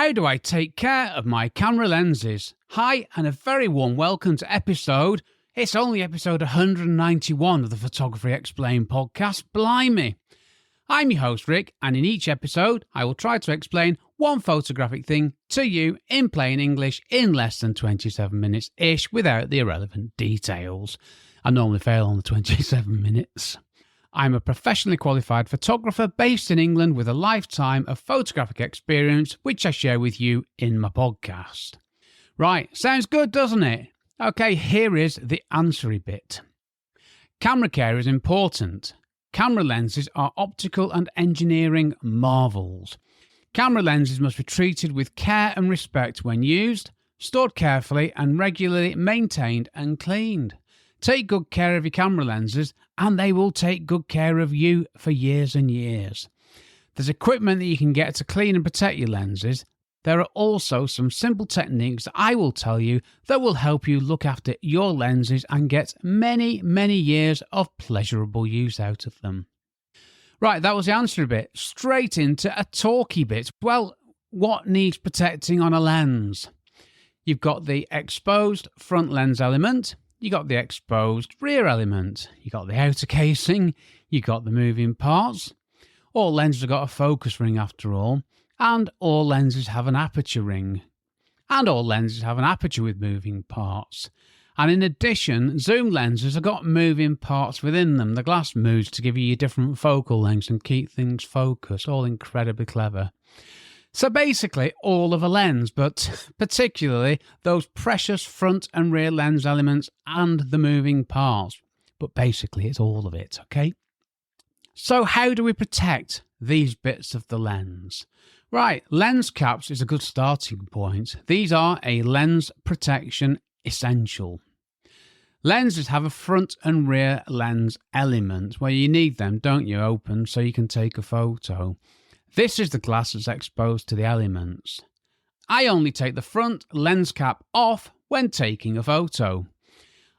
How do I take care of my camera lenses? Hi, and a very warm welcome to it's only episode 191 of the Photography Explained podcast, blimey. I'm your host Rick, and in each episode I will try to explain one photographic thing to you in plain English in less than 27 minutes-ish without the irrelevant details. I normally fail on the 27 minutes. I'm a professionally qualified photographer based in England with a lifetime of photographic experience, which I share with you in my podcast. Right, sounds good, doesn't it? Okay, here is the answery bit. Camera care is important. Camera lenses are optical and engineering marvels. Camera lenses must be treated with care and respect when used, stored carefully and regularly maintained and cleaned. Take good care of your camera lenses and they will take good care of you for years and years. There's equipment that you can get to clean and protect your lenses. There are also some simple techniques that I will tell you that will help you look after your lenses and get many, many years of pleasurable use out of them. Right, that was the answer bit. Straight into a talky bit. Well, what needs protecting on a lens? You've got the exposed front lens element. You got the exposed rear element, you got the outer casing, you got the moving parts. All lenses have got a focus ring after all, and all lenses have an aperture ring. And all lenses have an aperture with moving parts. And in addition, zoom lenses have got moving parts within them. The glass moves to give you your different focal lengths and keep things focused, all incredibly clever. So basically all of a lens, but particularly those precious front and rear lens elements and the moving parts. But basically it's all of it, okay? So how do we protect these bits of the lens? Right, lens caps is a good starting point. These are a lens protection essential. Lenses have a front and rear lens element where you need them, don't you, open so you can take a photo. This is the glass that's exposed to the elements. I only take the front lens cap off when taking a photo.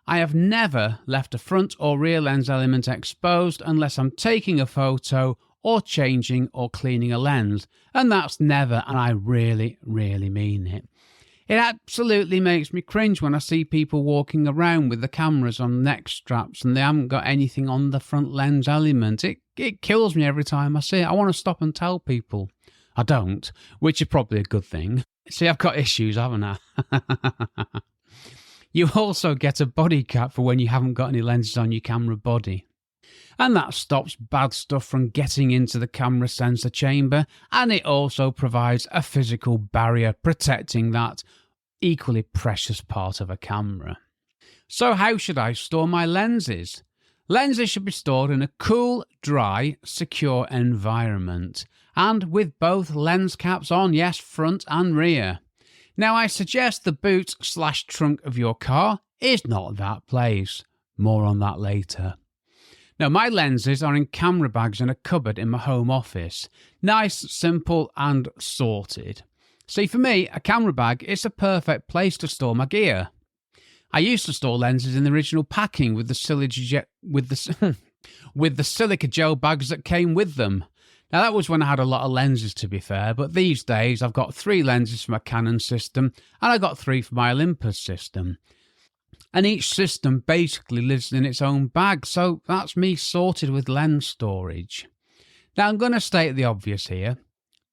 I have never left a front or rear lens element exposed unless I'm taking a photo or changing or cleaning a lens, and that's never, and I really, really mean it. It absolutely makes me cringe when I see people walking around with the cameras on neck straps and they haven't got anything on the front lens element. It kills me every time I see it. I want to stop and tell people. I don't, which is probably a good thing. See, I've got issues, haven't I? You also get a body cap for when you haven't got any lenses on your camera body. And that stops bad stuff from getting into the camera sensor chamber, and it also provides a physical barrier protecting that equally precious part of a camera. So how should I store my lenses? Lenses should be stored in a cool, dry, secure environment, and with both lens caps on, yes, front and rear. Now I suggest the boot/trunk of your car is not that place. More on that later. Now, my lenses are in camera bags in a cupboard in my home office. Nice, simple and sorted. See, for me, a camera bag is a perfect place to store my gear. I used to store lenses in the original packing with the silica gel bags that came with them. Now, that was when I had a lot of lenses, to be fair, but these days I've got 3 lenses for my Canon system and I've got 3 for my Olympus system. And each system basically lives in its own bag, so that's me sorted with lens storage. Now I'm going to state the obvious here.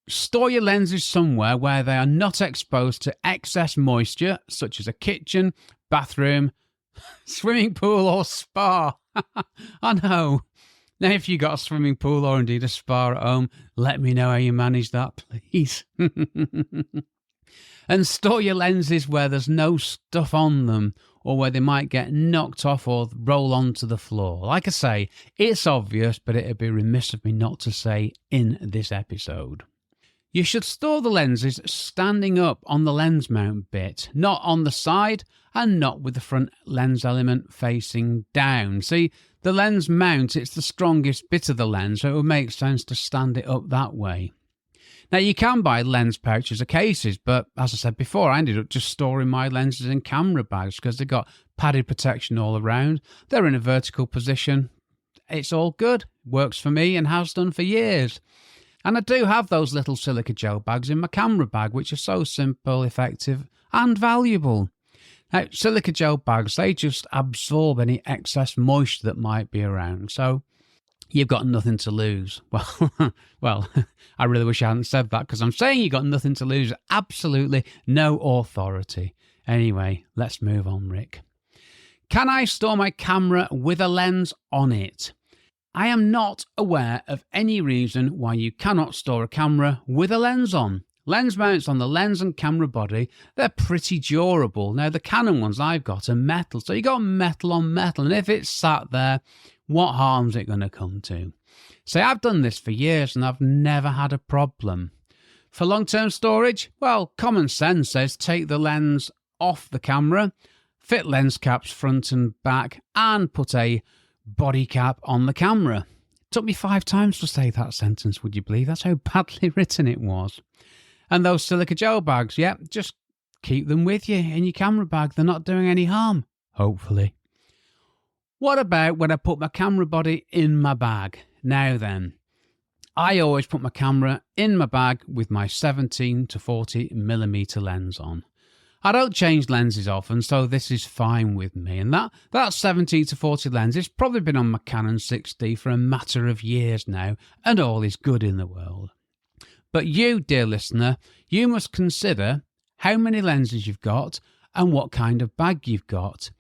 Store your lenses somewhere where they are not exposed to excess moisture, such as a kitchen, bathroom, swimming pool or spa. I know. Now if you've got a swimming pool or indeed a spa at home, let me know how you manage that, please. And store your lenses where there's no stuff on them or where they might get knocked off or roll onto the floor. Like I say, it's obvious, but it'd be remiss of me not to say in this episode. You should store the lenses standing up on the lens mount bit, not on the side and not with the front lens element facing down. See, the lens mount, it's the strongest bit of the lens, so it would make sense to stand it up that way. Now, you can buy lens pouches or cases, but as I said before, I ended up just storing my lenses in camera bags because they've got padded protection all around. They're in a vertical position. It's all good. Works for me and has done for years. And I do have those little silica gel bags in my camera bag, which are so simple, effective, and valuable. Now, silica gel bags, they just absorb any excess moisture that might be around. So you've got nothing to lose. Well, I really wish I hadn't said that, because I'm saying you've got nothing to lose. Absolutely no authority. Anyway, let's move on, Rick. Can I store my camera with a lens on it? I am not aware of any reason why you cannot store a camera with a lens on. Lens mounts on the lens and camera body, they're pretty durable. Now, the Canon ones I've got are metal, so you got metal on metal, and if it's sat there, what harm's it going to come to? So I've done this for years and I've never had a problem. For long-term storage, well, common sense says take the lens off the camera, fit lens caps front and back, and put a body cap on the camera. It took me 5 times to say that sentence, would you believe? That's how badly written it was. And those silica gel bags, just keep them with you in your camera bag. They're not doing any harm, hopefully. What about when I put my camera body in my bag? Now then, I always put my camera in my bag with my 17 to 40 millimeter lens on. I don't change lenses often, so this is fine with me. And that 17 to 40 lens has probably been on my Canon 6D for a matter of years now, and all is good in the world. But you, dear listener, you must consider how many lenses you've got and what kind of bag you've got.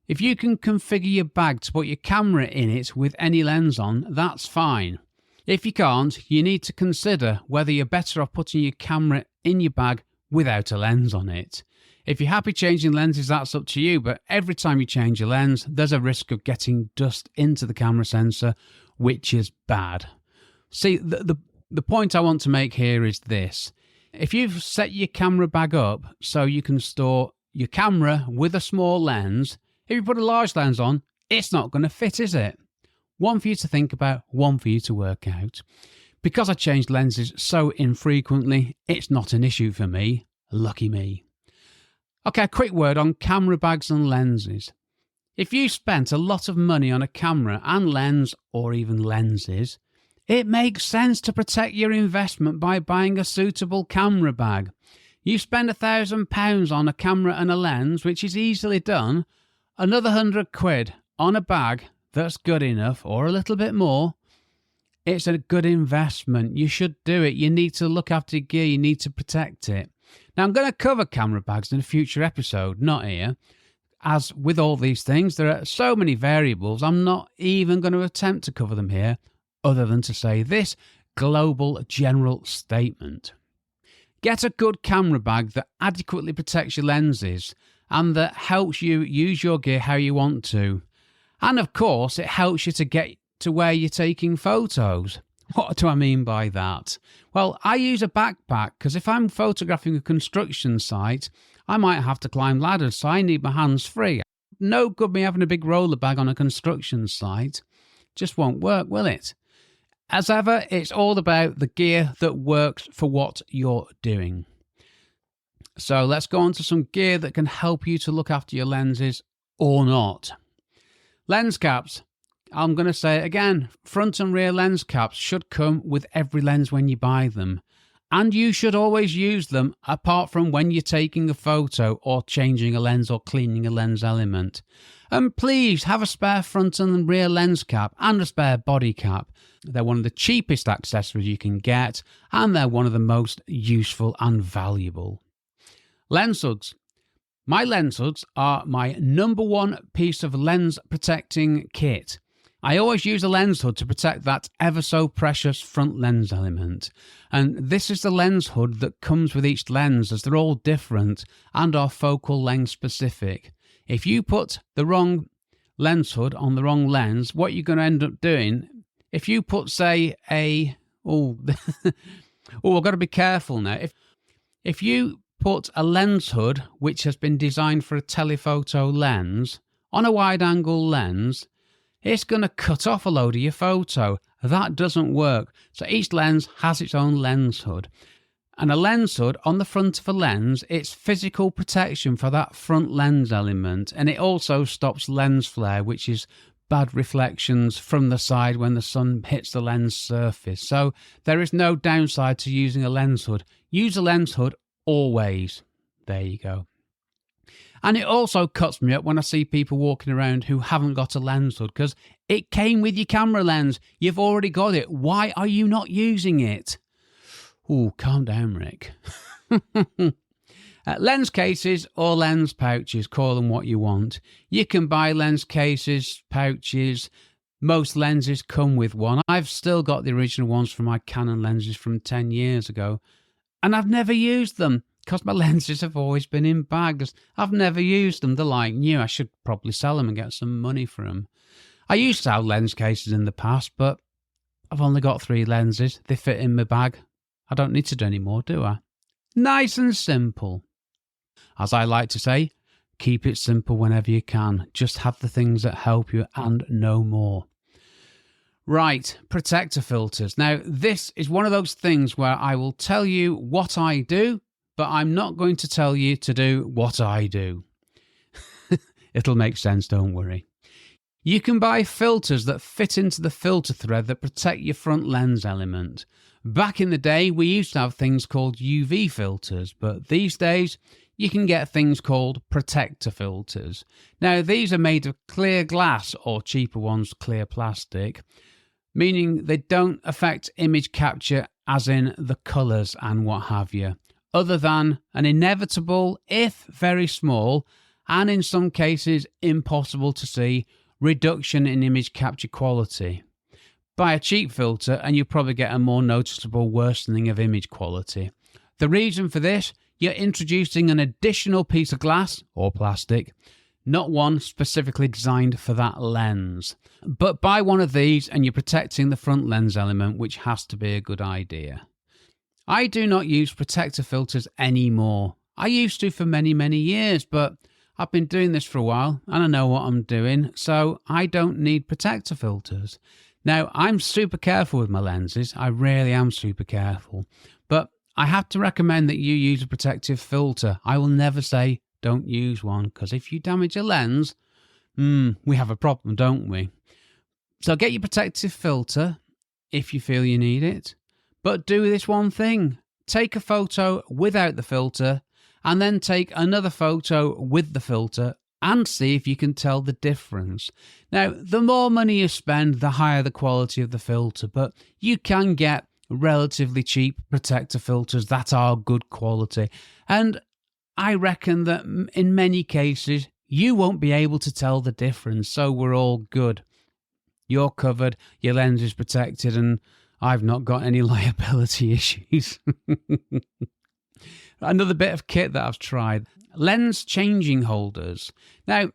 If you can configure your bag to put your camera in it with any lens on, that's fine. If you can't, you need to consider whether you're better off putting your camera in your bag without a lens on it. If you're happy changing lenses, that's up to you, but every time you change your lens, there's a risk of getting dust into the camera sensor, which is bad. See, the point I want to make here is this. If you've set your camera bag up so you can store your camera with a small lens, if you put a large lens on, it's not going to fit, is it? One for you to think about, one for you to work out. Because I change lenses so infrequently, it's not an issue for me. Lucky me. Okay, a quick word on camera bags and lenses. If you spent a lot of money on a camera and lens, or even lenses, it makes sense to protect your investment by buying a suitable camera bag. You spend £1,000 on a camera and a lens, which is easily done, another £100 on a bag that's good enough, or a little bit more. It's a good investment. You should do it. You need to look after your gear. You need to protect it. Now, I'm going to cover camera bags in a future episode, not here. As with all these things, there are so many variables, I'm not even going to attempt to cover them here, other than to say this global general statement. Get a good camera bag that adequately protects your lenses and that helps you use your gear how you want to. And of course, it helps you to get to where you're taking photos. What do I mean by that? Well, I use a backpack because if I'm photographing a construction site, I might have to climb ladders, so I need my hands free. No good me having a big roller bag on a construction site. Just won't work, will it? As ever, it's all about the gear that works for what you're doing. So let's go on to some gear that can help you to look after your lenses or not. Lens caps. I'm going to say it again. Front and rear lens caps should come with every lens when you buy them. And you should always use them apart from when you're taking a photo or changing a lens or cleaning a lens element. And please have a spare front and rear lens cap and a spare body cap. They're one of the cheapest accessories you can get, and they're one of the most useful and valuable. Lens hoods. My lens hoods are my number one piece of lens protecting kit. I always use a lens hood to protect that ever so precious front lens element. And this is the lens hood that comes with each lens, as they're all different and are focal length specific. If you put the wrong lens hood on the wrong lens, what you're going to end up doing, if you put, say, I've got to be careful now. If you put a lens hood which has been designed for a telephoto lens on a wide angle lens, it's going to cut off a load of your photo. That doesn't work. So each lens has its own lens hood. And a lens hood on the front of a lens, it's physical protection for that front lens element. And it also stops lens flare, which is bad reflections from the side when the sun hits the lens surface. So there is no downside to using a lens hood. Use a lens hood always. There you go. And it also cuts me up when I see people walking around who haven't got a lens hood, because it came with your camera lens. You've already got it. Why are you not using it? Ooh, calm down, Rick. Lens cases or lens pouches, call them what you want. You can buy lens cases, pouches. Most lenses come with one. I've still got the original ones from my Canon lenses from 10 years ago, and I've never used them because my lenses have always been in bags. I've never used them. They're like new. I should probably sell them and get some money for them. I used to have lens cases in the past, but I've only got 3 lenses. They fit in my bag. I don't need to do any more, do I? Nice and simple. As I like to say, keep it simple whenever you can. Just have the things that help you and no more. Right, protector filters. Now, this is one of those things where I will tell you what I do, but I'm not going to tell you to do what I do. It'll make sense, don't worry. You can buy filters that fit into the filter thread that protect your front lens element. Back in the day, we used to have things called UV filters, but these days, you can get things called protector filters. Now, these are made of clear glass, or cheaper ones, clear plastic, meaning they don't affect image capture as in the colours and what have you, other than an inevitable, if very small, and in some cases impossible to see, reduction in image capture quality. Buy a cheap filter and you'll probably get a more noticeable worsening of image quality. The reason for this, you're introducing an additional piece of glass or plastic, not one specifically designed for that lens. But buy one of these and you're protecting the front lens element, which has to be a good idea. I do not use protector filters anymore. I used to for many, many years, but I've been doing this for a while and I know what I'm doing, so I don't need protector filters. Now, I'm super careful with my lenses. I really am super careful. But I have to recommend that you use a protective filter. I will never say don't use one, because if you damage a lens, we have a problem, don't we? So get your protective filter if you feel you need it. But do this one thing. Take a photo without the filter and then take another photo with the filter and see if you can tell the difference. Now, the more money you spend, the higher the quality of the filter, but you can get relatively cheap protector filters that are good quality. And I reckon that in many cases, you won't be able to tell the difference, so we're all good. You're covered, your lens is protected, and I've not got any liability issues. Another bit of kit that I've tried. Lens changing holders. Now,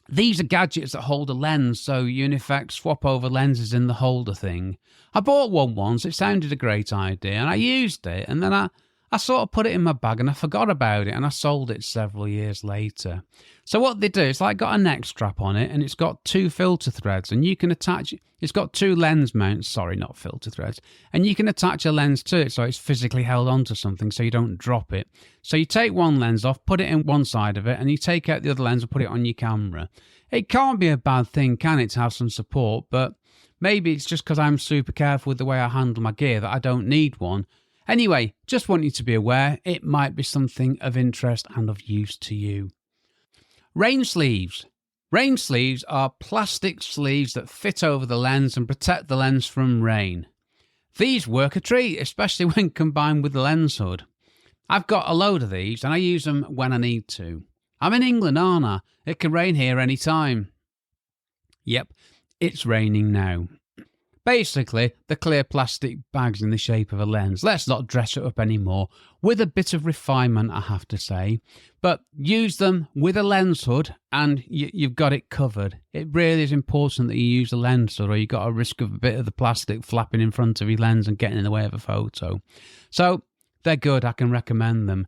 these are gadgets that hold a lens, so you in effect swap over lenses in the holder thing. I bought one once, it sounded a great idea, and I used it, and then I sort of put it in my bag and I forgot about it, and I sold it several years later. So what they do, it's like got a neck strap on it, and it's got 2 filter threads, and you can attach, it's got 2 lens mounts, sorry, not filter threads, and you can attach a lens to it so it's physically held onto something so you don't drop it. So you take one lens off, put it in one side of it, and you take out the other lens and put it on your camera. It can't be a bad thing, can it, to have some support, but maybe it's just because I'm super careful with the way I handle my gear that I don't need one. Anyway, just want you to be aware, it might be something of interest and of use to you. Rain sleeves. Rain sleeves are plastic sleeves that fit over the lens and protect the lens from rain. These work a treat, especially when combined with the lens hood. I've got a load of these and I use them when I need to. I'm in England, aren't I? It can rain here any time. Yep, it's raining now. Basically, the clear plastic bags in the shape of a lens. Let's not dress it up anymore. With a bit of refinement, I have to say. But use them with a lens hood and you've got it covered. It really is important that you use a lens hood or you've got a risk of a bit of the plastic flapping in front of your lens and getting in the way of a photo. So they're good. I can recommend them.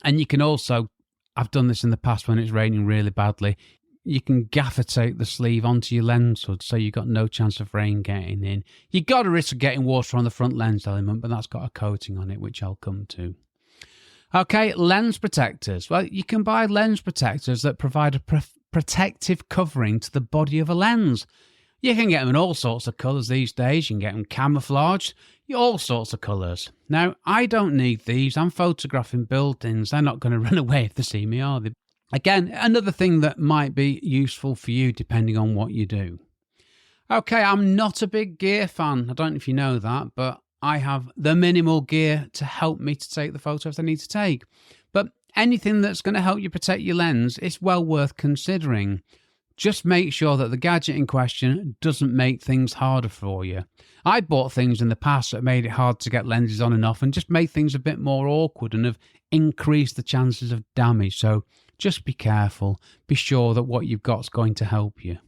And you can also, I've done this in the past when it's raining really badly, you can gaffer tape the sleeve onto your lens hood so you've got no chance of rain getting in. You've got a risk of getting water on the front lens element, but that's got a coating on it, which I'll come to. Okay, lens protectors. Well, you can buy lens protectors that provide a protective covering to the body of a lens. You can get them in all sorts of colours these days. You can get them camouflaged, all sorts of colours. Now, I don't need these. I'm photographing buildings. They're not going to run away if they see me, are they? Again, another thing that might be useful for you depending on what you do. Okay, I'm not a big gear fan. I don't know if you know that, but I have the minimal gear to help me to take the photos I need to take. But anything that's going to help you protect your lens is well worth considering. Just make sure that the gadget in question doesn't make things harder for you. I bought things in the past that made it hard to get lenses on and off and just made things a bit more awkward and have increased the chances of damage. So just be careful. Be sure that what you've got is going to help you.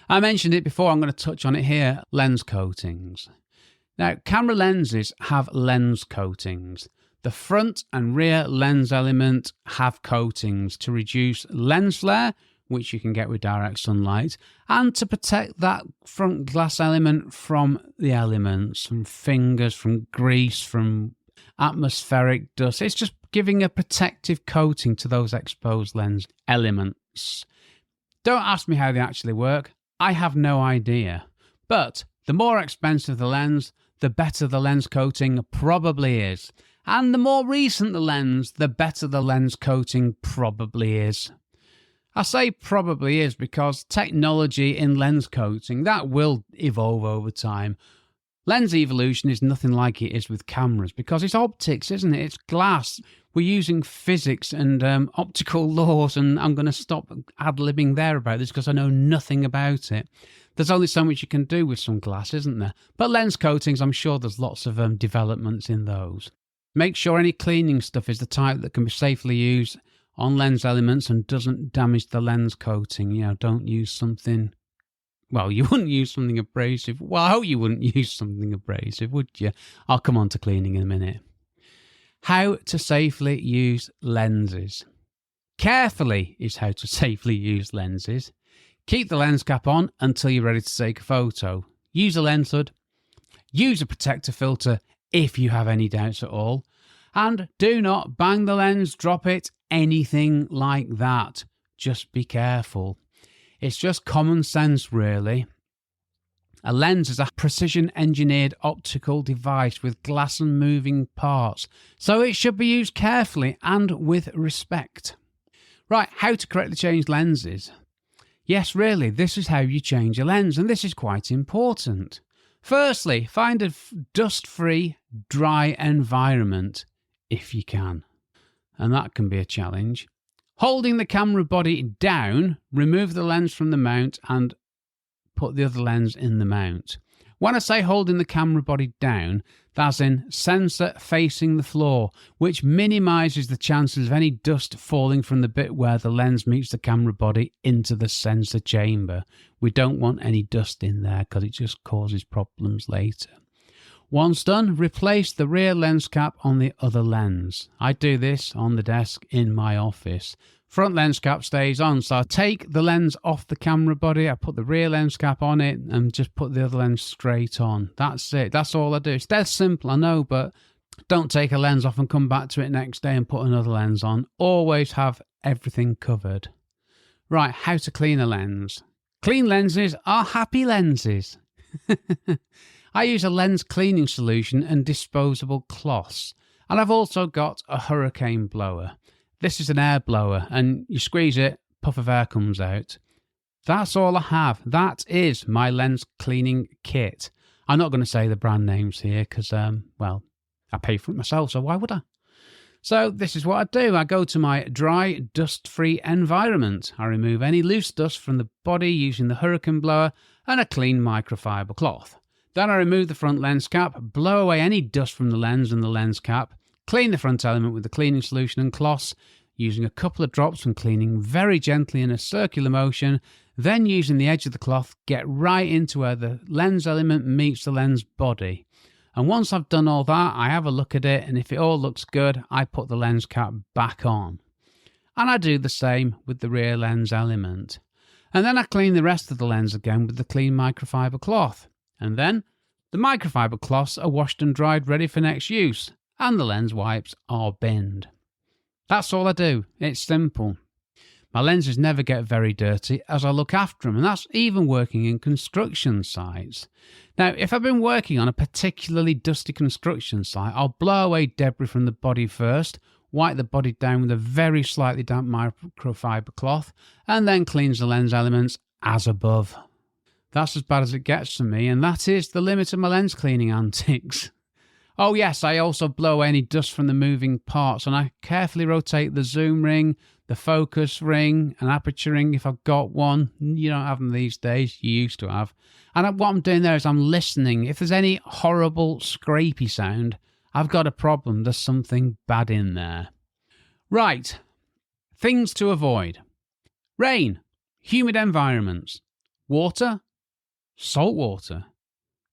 I mentioned it before, I'm going to touch on it here, lens coatings. Now, camera lenses have lens coatings. The front and rear lens element have coatings to reduce lens flare, which you can get with direct sunlight, and to protect that front glass element from the elements, from fingers, from grease, from atmospheric dust. It's just giving a protective coating to those exposed lens elements. Don't ask me how they actually work. I have no idea. But the more expensive the lens, the better the lens coating probably is. And the more recent the lens, the better the lens coating probably is. I say probably is because technology in lens coating, that will evolve over time. Lens evolution is nothing like it is with cameras because it's optics, isn't it? It's glass. We're using physics and optical laws, and I'm going to stop ad-libbing there about this because I know nothing about it. There's only so much you can do with some glass, isn't there? But lens coatings, I'm sure there's lots of developments in those. Make sure any cleaning stuff is the type that can be safely used on lens elements and doesn't damage the lens coating. You know, don't use something... Well, you wouldn't use something abrasive. Well, I hope you wouldn't use something abrasive, would you? I'll come on to cleaning in a minute. How to safely use lenses. Carefully is how to safely use lenses. Keep the lens cap on until you're ready to take a photo. Use a lens hood. Use a protector filter if you have any doubts at all. And do not bang the lens, drop it, anything like that. Just be careful. It's just common sense, really. A lens is a precision-engineered optical device with glass and moving parts, so it should be used carefully and with respect. Right, how to correctly change lenses. Yes, really, this is how you change a lens, and this is quite important. Firstly, find a dust-free, dry environment, if you can. And that can be a challenge. Holding the camera body down, remove the lens from the mount and put the other lens in the mount. When I say holding the camera body down, that's in sensor facing the floor, which minimises the chances of any dust falling from the bit where the lens meets the camera body into the sensor chamber. We don't want any dust in there because it just causes problems later. Once done, replace the rear lens cap on the other lens. I do this on the desk in my office. Front lens cap stays on, so I take the lens off the camera body, I put the rear lens cap on it and just put the other lens straight on. That's it. That's all I do. It's dead simple, I know, but don't take a lens off and come back to it next day and put another lens on. Always have everything covered. Right, how to clean a lens. Clean lenses are happy lenses. I use a lens cleaning solution and disposable cloths. And I've also got a hurricane blower. This is an air blower and you squeeze it, puff of air comes out. That's all I have. That is my lens cleaning kit. I'm not going to say the brand names here because, well, I pay for it myself, so why would I? So this is what I do. I go to my dry, dust-free environment. I remove any loose dust from the body using the hurricane blower and a clean microfiber cloth. Then I remove the front lens cap, blow away any dust from the lens and the lens cap, clean the front element with the cleaning solution and cloths, using a couple of drops and cleaning very gently in a circular motion, then using the edge of the cloth, get right into where the lens element meets the lens body. And once I've done all that, I have a look at it, and if it all looks good, I put the lens cap back on. And I do the same with the rear lens element. And then I clean the rest of the lens again with the clean microfiber cloth. And then the microfiber cloths are washed and dried ready for next use, and the lens wipes are binned. That's all I do. It's simple. My lenses never get very dirty as I look after them, and that's even working in construction sites. Now, if I've been working on a particularly dusty construction site, I'll blow away debris from the body first, wipe the body down with a very slightly damp microfiber cloth, and then cleanse the lens elements as above. That's as bad as it gets for me, and that is the limit of my lens cleaning antics. Oh yes, I also blow away any dust from the moving parts, and I carefully rotate the zoom ring, the focus ring, an aperture ring if I've got one. You don't have them these days, you used to have. And what I'm doing there is I'm listening. If there's any horrible scrapey sound, I've got a problem. There's something bad in there. Right, things to avoid. Rain, humid environments, water, salt water,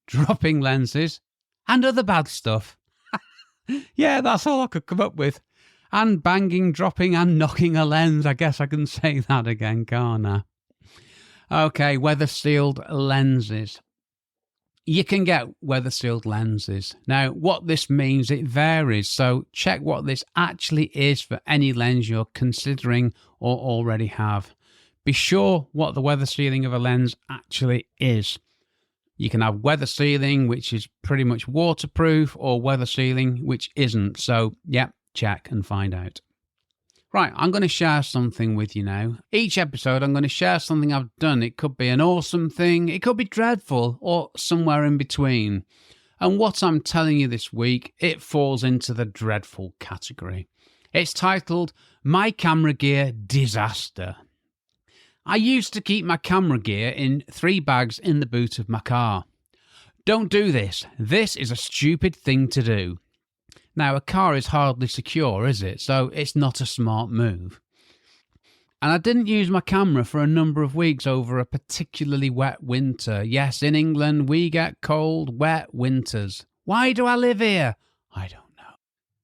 dropping lenses, and other bad stuff. Yeah, that's all I could come up with. And banging, dropping, and knocking a lens. I guess I can say that again, can't I? Okay, weather-sealed lenses. You can get weather-sealed lenses. Now, what this means, it varies. So check what this actually is for any lens you're considering or already have. Be sure what the weather sealing of a lens actually is. You can have weather sealing, which is pretty much waterproof, or weather sealing, which isn't. So, yeah, check and find out. Right, I'm going to share something with you now. Each episode, I'm going to share something I've done. It could be an awesome thing, it could be dreadful, or somewhere in between. And what I'm telling you this week, it falls into the dreadful category. It's titled, My Camera Gear Disaster. I used to keep my camera gear in 3 bags in the boot of my car. Don't do this. This is a stupid thing to do. Now, a car is hardly secure, is it? So it's not a smart move. And I didn't use my camera for a number of weeks over a particularly wet winter. Yes, in England, we get cold, wet winters. Why do I live here? I don't know.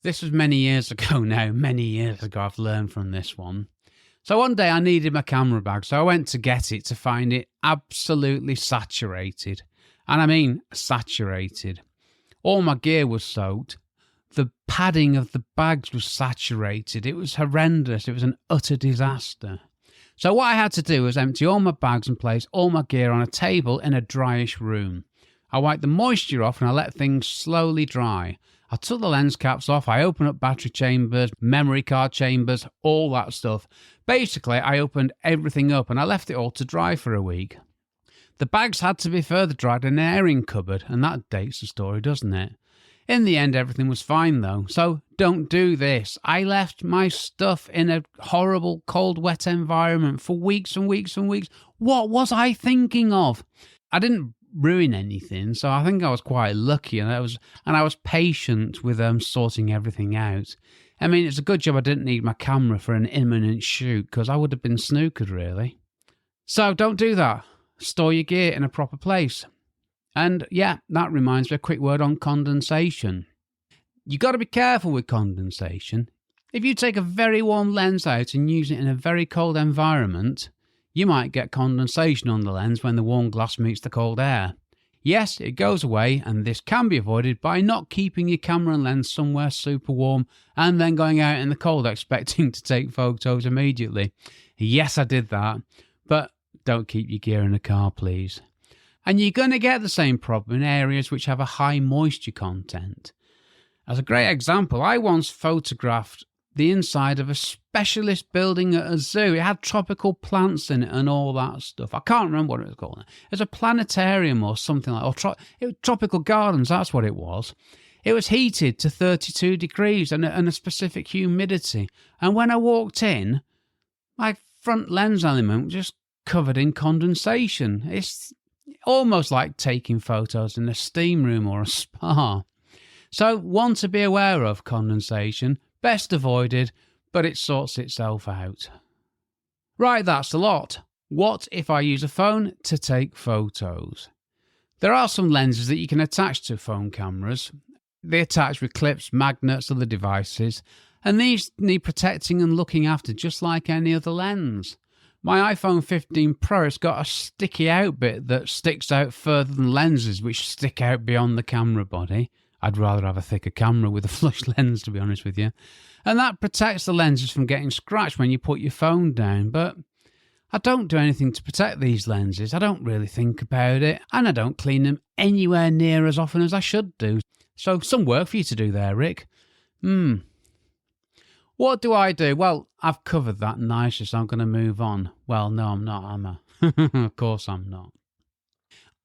This was many years ago now. Many years ago, I've learned from this one. So one day I needed my camera bag, so I went to get it to find it absolutely saturated. And I mean saturated. All my gear was soaked. The padding of the bags was saturated. It was horrendous. It was an utter disaster. So what I had to do was empty all my bags and place all my gear on a table in a dryish room. I wiped the moisture off and I let things slowly dry. I took the lens caps off, I opened up battery chambers, memory card chambers, all that stuff. Basically, I opened everything up and I left it all to dry for a week. The bags had to be further dried in an airing cupboard, and that dates the story, doesn't it? In the end, everything was fine though, so don't do this. I left my stuff in a horrible, cold, wet environment for weeks and weeks and weeks. What was I thinking of? I didn't ruin anything, so I think I was quite lucky, and I was patient with sorting everything out. I mean, it's a good job I didn't need my camera for an imminent shoot, because I would have been snookered, really. So don't do that. Store your gear in a proper place. And yeah, that reminds me, a quick word on condensation. You got to be careful with condensation. If you take a very warm lens out and use it in a very cold environment, you might get condensation on the lens when the warm glass meets the cold air. Yes, it goes away, and this can be avoided by not keeping your camera and lens somewhere super warm and then going out in the cold expecting to take photos immediately. Yes, I did that, but don't keep your gear in a car, please. And you're going to get the same problem in areas which have a high moisture content. As a great example, I once photographed the inside of a specialist building at a zoo. It had tropical plants in it and all that stuff. I can't remember what it was called. It was a planetarium or something like that. It was tropical gardens, that's what it was. It was heated to 32 degrees and a specific humidity. And when I walked in, my front lens element was just covered in condensation. It's almost like taking photos in a steam room or a spa. So, one to be aware of: condensation, best avoided, but it sorts itself out. Right, that's a lot. What if I use a phone to take photos? There are some lenses that you can attach to phone cameras. They attach with clips, magnets, other devices, and these need protecting and looking after just like any other lens. My iPhone 15 Pro has got a sticky out bit that sticks out further than lenses which stick out beyond the camera body. I'd rather have a thicker camera with a flush lens, to be honest with you. and that protects the lenses from getting scratched when you put your phone down. But I don't do anything to protect these lenses. I don't really think about it, and I don't clean them anywhere near as often as I should do. So some work for you to do there, Rick. What do I do? Well, I've covered that nicely, so I'm going to move on. Well, no, I'm not, am I? Of course I'm not.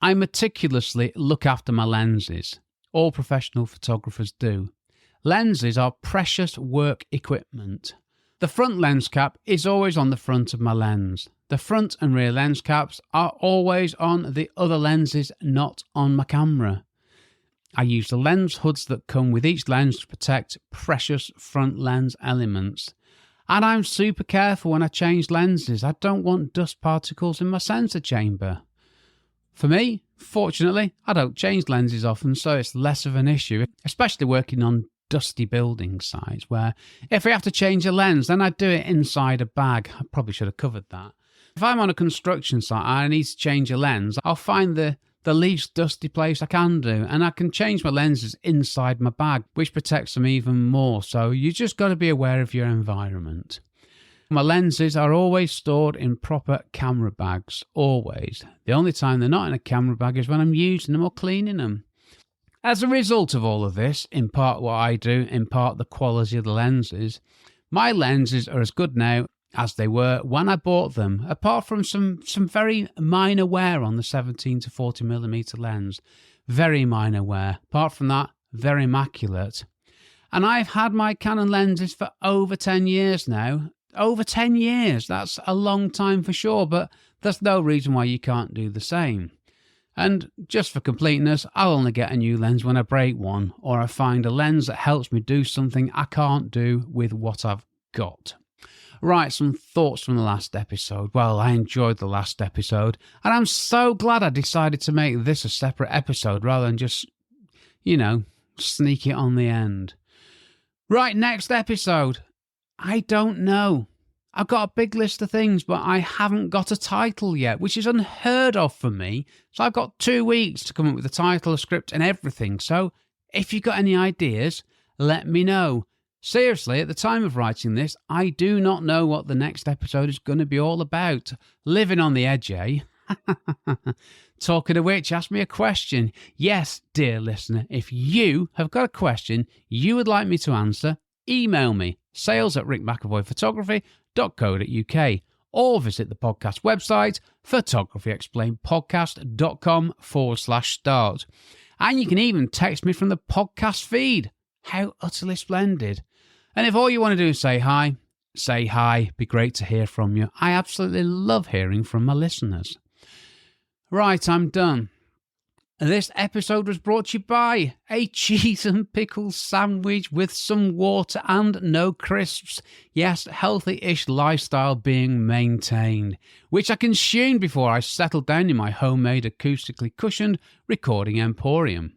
I meticulously look after my lenses. All professional photographers do. Lenses are precious work equipment. The front lens cap is always on the front of my lens. The front and rear lens caps are always on the other lenses, not on my camera. I use the lens hoods that come with each lens to protect precious front lens elements. And I'm super careful when I change lenses. I don't want dust particles in my sensor chamber. For me, fortunately, I don't change lenses often, so it's less of an issue, especially working on dusty building sites where if I have to change a lens, then I do it inside a bag. I probably should have covered that. If I'm on a construction site and I need to change a lens, I'll find the least dusty place I can do, and I can change my lenses inside my bag, which protects them even more. So you just got to be aware of your environment. My lenses are always stored in proper camera bags, always. The only time they're not in a camera bag is when I'm using them or cleaning them. As a result of all of this, in part what I do, in part the quality of the lenses, my lenses are as good now as they were when I bought them, apart from some very minor wear on the 17 to 40mm lens. Very minor wear. Apart from that, very immaculate. And I've had my Canon lenses for over 10 years now. Over 10 years, that's a long time for sure, but there's no reason why you can't do the same. And just for completeness, I'll only get a new lens when I break one, or I find a lens that helps me do something I can't do with what I've got. Right, some thoughts from the last episode. Well, I enjoyed the last episode, and I'm so glad I decided to make this a separate episode rather than just, sneak it on the end. Right, next episode. I don't know. I've got a big list of things, but I haven't got a title yet, which is unheard of for me. So I've got 2 weeks to come up with a title, a script, and everything. So if you've got any ideas, let me know. Seriously, at the time of writing this, I do not know what the next episode is going to be all about. Living on the edge, eh? Talking of which, ask me a question. Yes, dear listener, if you have got a question you would like me to answer, email me, sales@rickmcavoyphotography.co.uk, or visit the podcast website, photographyexplainedpodcast.com/start. And you can even text me from the podcast feed. How utterly splendid. And if all you want to do is say hi, be great to hear from you. I absolutely love hearing from my listeners. Right, I'm done. This episode was brought to you by a cheese and pickles sandwich with some water and no crisps. Yes, healthy-ish lifestyle being maintained, which I consumed before I settled down in my homemade acoustically cushioned recording emporium.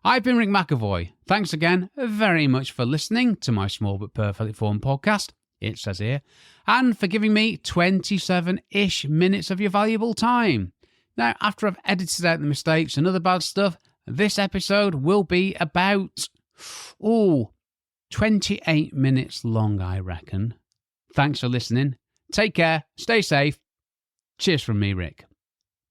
I've been Rick McAvoy. Thanks again very much for listening to my small but perfectly formed podcast, it says here, and for giving me 27-ish minutes of your valuable time. Now, after I've edited out the mistakes and other bad stuff, this episode will be about, 28 minutes long, I reckon. Thanks for listening. Take care. Stay safe. Cheers from me, Rick.